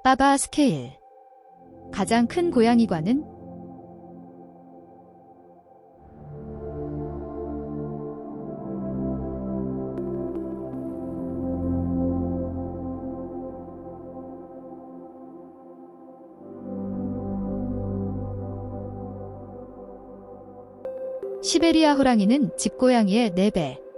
빠바 스케일. 가장 큰 고양이과는? 시베리아 호랑이는 집고양이의 4배.